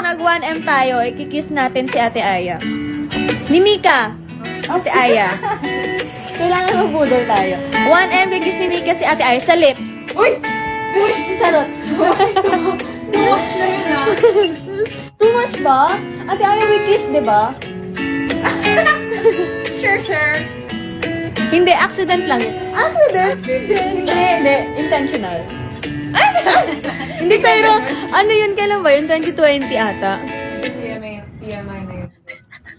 nag 1M tayo, ikikiss natin si Ate Aya. Ni Mika. Ate Aya. Kailangan magbudol tayo. 1M, kikiss ni Mika si Ate Aya sa lips. Uy! Uy! Sarot. Too much na yun ah. Too much ba? Ate Aya, we kiss, di ba? Sure. Hindi, accident lang yun. Accident? Hindi. Intentional. Hindi, pero ano yun, kailan ba yun? 2020 ata. TMI na yun.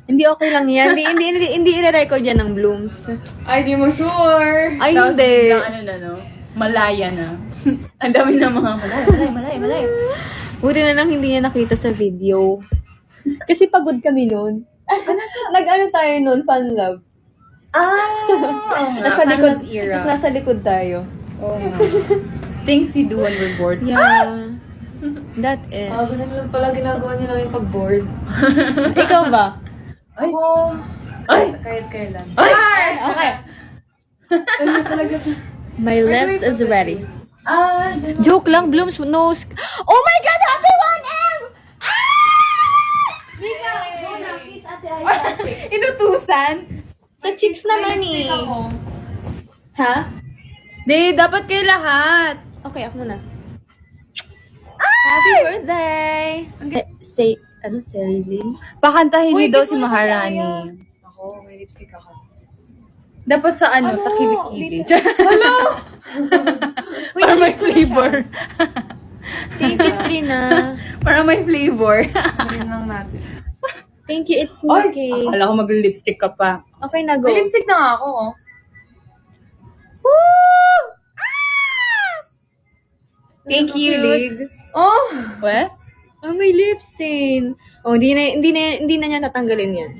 Hindi okay lang yan. Hindi i-record yan ng Blooms. Ay, di mo sure. Ay, Tapos hindi. biglang ano na, no? Malaya na. Ang dami na mga malaya. Buti na lang hindi niya nakita sa video. Kasi pagod kami noon. Nag-ano tayo noon, fun love. Nasa likod, era. tapos nasa likod tayo. Oo nga. Things we do when we're bored. Yeah. That is. Ganun lang pala ginagawa niyo lang yung pag-board. Ikaw ba? Ako, Ay! kahit kailan. Okay. Ano talaga? My lips is ready. Di ba? Joke lang, Blooms nose. Oh my God! Happy 1M! Mika, go na. Kiss Ate Aya. Inutusan? Sa cheeks naman eh. Lipstick ako. Ha? Di, dapat kayo lahat. Okay, ako muna. Happy birthday! Say, Celine? Pakantahin Uy, niyo daw kiss si mo na si Maharani. Aya. Ako, may lipstick ako. Dapat sa ano, Ano? sa kilikili. Hello! Para may flavor. Thank you, Trina. Para may flavor. Sabihin lang natin. Thank you, it's Mickey. Akala ko mag-lipstick ka pa. Okay na, go. May lipstick na nga ako, oh. Woo! Thank you. Kilig. Oh! What? Oh, may lip stain. Oh, hindi na niya tatanggalin yan.